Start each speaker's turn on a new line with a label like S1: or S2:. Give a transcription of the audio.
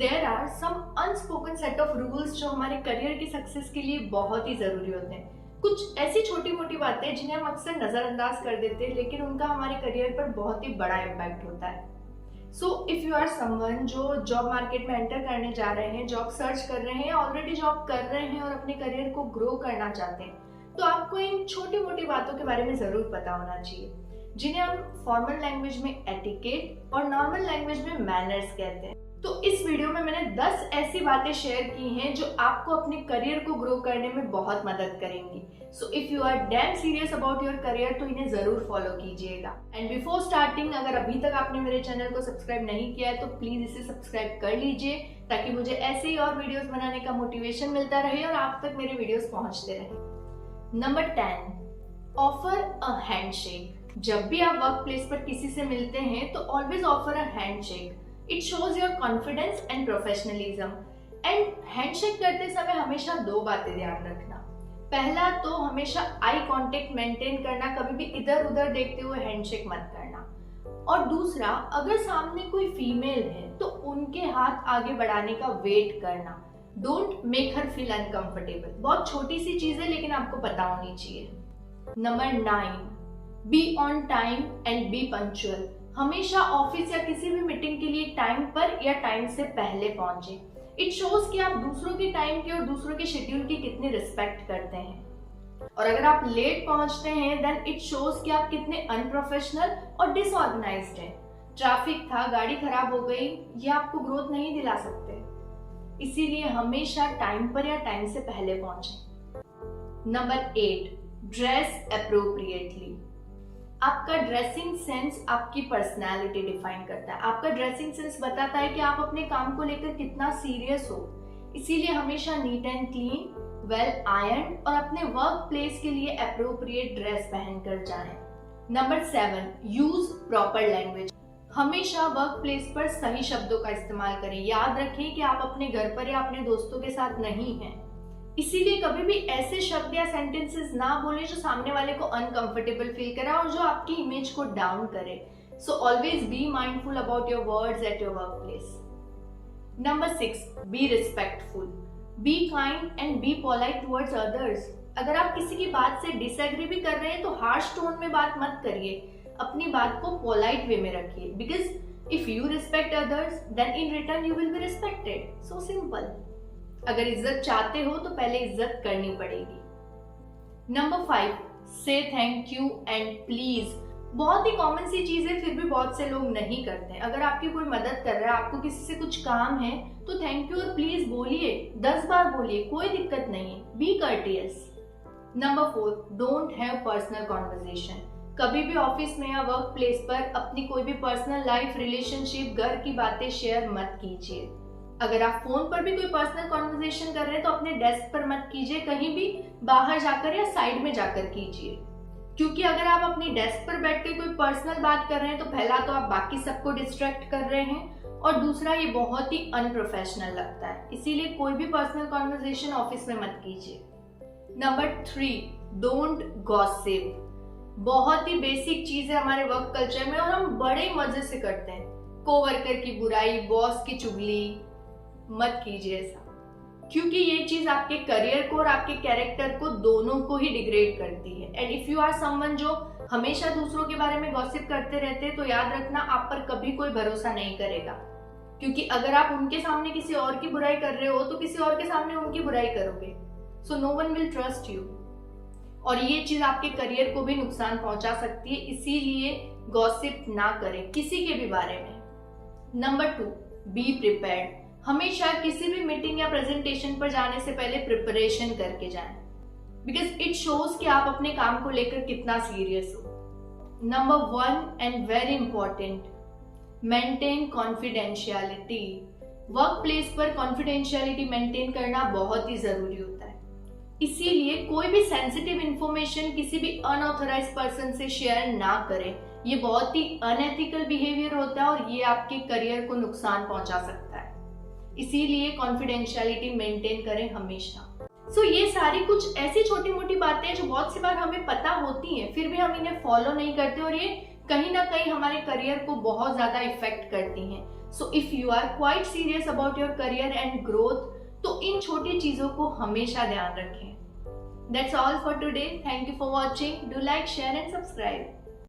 S1: There are some unspoken set of rules जो हमारे career की सक्सेस के लिए बहुत ही जरूरी होते हैं। कुछ ऐसी छोटी मोटी बातें जिन्हें हम अक्सर नजरअंदाज कर देते हैं, लेकिन उनका हमारे करियर पर बहुत ही बड़ा इम्पैक्ट होता है। So if you are someone जो जॉब मार्केट में एंटर करने जा रहे हैं, जॉब सर्च कर रहे हैं, ऑलरेडी जॉब कर रहे हैं और अपने करियर को ग्रो करना चाहते हैं, तो आपको इन छोटी मोटी बातों के बारे में जरूर पता होना चाहिए, जिन्हें हम फॉर्मल लैंग्वेज में एटिकेट और नॉर्मल लैंग्वेज में मैनर्स कहते हैं। तो इस वीडियो में मैंने 10 ऐसी बातें शेयर की हैं जो आपको अपने करियर को ग्रो करने में बहुत मदद करेंगी। So if you are damn serious about your career तो इन्हें जरूर फॉलो कीजिएगा। एंड बिफोर स्टार्टिंग, अगर अभी तक आपने मेरे चैनल को सब्सक्राइब नहीं किया है तो प्लीज इसे सब्सक्राइब कर लीजिए, ताकि मुझे ऐसे ही और वीडियोस बनाने का मोटिवेशन मिलता रहे और आप तक मेरे वीडियोस पहुंचते रहे। Number 10, offer a handshake. जब भी आप वर्क प्लेस पर किसी से मिलते हैं तो always offer a handshake. It shows your confidence and professionalism. And handshake करते समय हमेशा 2 बातें ध्यान रखना। पहला तो हमेशा आई कांटेक्ट मेंटेन करना, कभी भी इधर उधर देखते हुए हैंडशेक मत करना। और दूसरा, अगर सामने कोई फीमेल है तो उनके हाथ आगे बढ़ाने का वेट करना। Don't make her feel uncomfortable. बहुत छोटी सी चीज है लेकिन आपको पता होनी चाहिए। Number 9, be on time and B punctual. हमेशा ऑफिस या किसी भी मीटिंग के लिए टाइम पर या टाइम से पहले पहुंचे। इट शोज कि आप दूसरों की टाइम की और दूसरों के शेड्यूल की कितनी रिस्पेक्ट करते हैं। और अगर आप लेट पहुंचते हैं देन इट शोज कि आप कितने अनप्रोफेशनल और डिसऑर्गेनाइज्ड हैं। ट्रैफिक था, गाड़ी खराब हो गई, ये आपको ग्रोथ नहीं दिला सकते। इसीलिए हमेशा टाइम पर या टाइम से पहले पहुंचे। Number 8, dress appropriately. आपका ड्रेसिंग सेंस आपकी पर्सनालिटी डिफाइन करता है। आपका ड्रेसिंग सेंस बताता है कि आप अपने काम को लेकर कितना सीरियस हो। इसीलिए हमेशा neat and clean, well iron और अपने वर्क प्लेस के लिए एप्रोप्रिएट ड्रेस पहनकर जाएं। Number 7, use proper language. हमेशा वर्क प्लेस पर सही शब्दों का इस्तेमाल करें। याद रखें कि आप अपने घर पर या अपने दोस्तों के साथ नहीं हैं, इसीलिए कभी भी ऐसे शब्द या सेंटेंसेस ना बोलें जो सामने वाले को अनकंफर्टेबल फील करा और जो आपकी इमेज को डाउन करे। So always be mindful about your words at your work place. Number 6, be respectful. Be kind and be polite towards others. अगर आप किसी की बात से डिसएग्री भी कर रहे हैं तो हार्श टोन में बात मत करिए, अपनी बात को पोलाइट वे में रखिए। Because if you respect others then in return you will be respected. So simple. अगर इज्जत चाहते हो तो पहले इज्जत करनी पड़ेगी। नंबर 5, से थैंक यू एंड प्लीज। बहुत ही कॉमन सी चीज है, फिर भी बहुत से लोग नहीं करते। अगर आपकी कोई मदद कर रहा है, आपको किसी से कुछ काम है, तो थैंक यू और प्लीज बोलिए, 10 बार बोलिए, कोई दिक्कत नहीं है। Be courteous. Number 4, don't have personal conversation. कभी भी ऑफिस में या वर्क प्लेस पर अपनी कोई भी पर्सनल लाइफ, रिलेशनशिप, घर की बातें शेयर मत कीजिए। अगर आप फोन पर भी कोई पर्सनल कॉन्वर्सेशन कर रहे हैं तो अपने डेस्क पर मत कीजिए, कहीं भी बाहर जाकर या साइड में जाकर कीजिए। क्योंकि अगर आप अपनी डेस्क पर बैठ के कोई पर्सनल बात कर रहे हैं तो पहला तो आप बाकी सबको डिस्ट्रैक्ट कर रहे हैं और दूसरा ये बहुत ही अनप्रोफेशनल लगता है। इसीलिए कोई भी पर्सनल कॉन्वर्सेशन ऑफिस में मत कीजिए। Number 3, don't gossip. बहुत ही बेसिक चीज है हमारे वर्क कल्चर में और हम बड़े मजे से करते हैं। कोवर्कर की बुराई, बॉस की चुगली मत कीजिए ऐसा, क्योंकि ये चीज आपके करियर को और आपके कैरेक्टर को दोनों को ही डिग्रेड करती है। And if you are someone जो हमेशा दूसरों के बारे में गॉसिप करते रहते हैं तो याद रखना आप पर कभी कोई भरोसा नहीं करेगा। क्योंकि अगर आप उनके सामने किसी और की बुराई कर रहे हो तो किसी और के सामने उनकी बुराई करोगे। So no one will trust you और ये चीज आपके करियर को भी नुकसान पहुंचा सकती है। इसीलिए गॉसिप ना करें किसी के भी बारे में। Number 2, be prepared. हमेशा किसी भी मीटिंग या प्रेजेंटेशन पर जाने से पहले प्रिपरेशन करके जाएं, बिकॉज इट शोज कि आप अपने काम को लेकर कितना सीरियस हो। Number 1 and very important, maintain confidentiality. Work place पर कॉन्फिडेंशियलिटी मेंटेन करना बहुत ही जरूरी होता है। इसीलिए कोई भी सेंसिटिव इंफॉर्मेशन किसी भी अनऑथराइज्ड पर्सन से शेयर ना करें। ये बहुत ही अनएथिकल बिहेवियर होता है और ये आपके करियर को नुकसान पहुंचा सकता है। इसीलिए कॉन्फिडेंशियलिटी मेंटेन करें हमेशा। सो ये सारी कुछ ऐसी छोटी मोटी बातें हैं जो बहुत सी बार हमें पता होती हैं, फिर भी हम इन्हें फॉलो नहीं करते और ये कहीं ना कहीं हमारे करियर को बहुत ज्यादा इफेक्ट करती हैं। So if you are quite serious about your career and growth, तो इन छोटी चीजों को हमेशा ध्यान रखें। That's all for today. Thank you for watching. Do like, share and subscribe.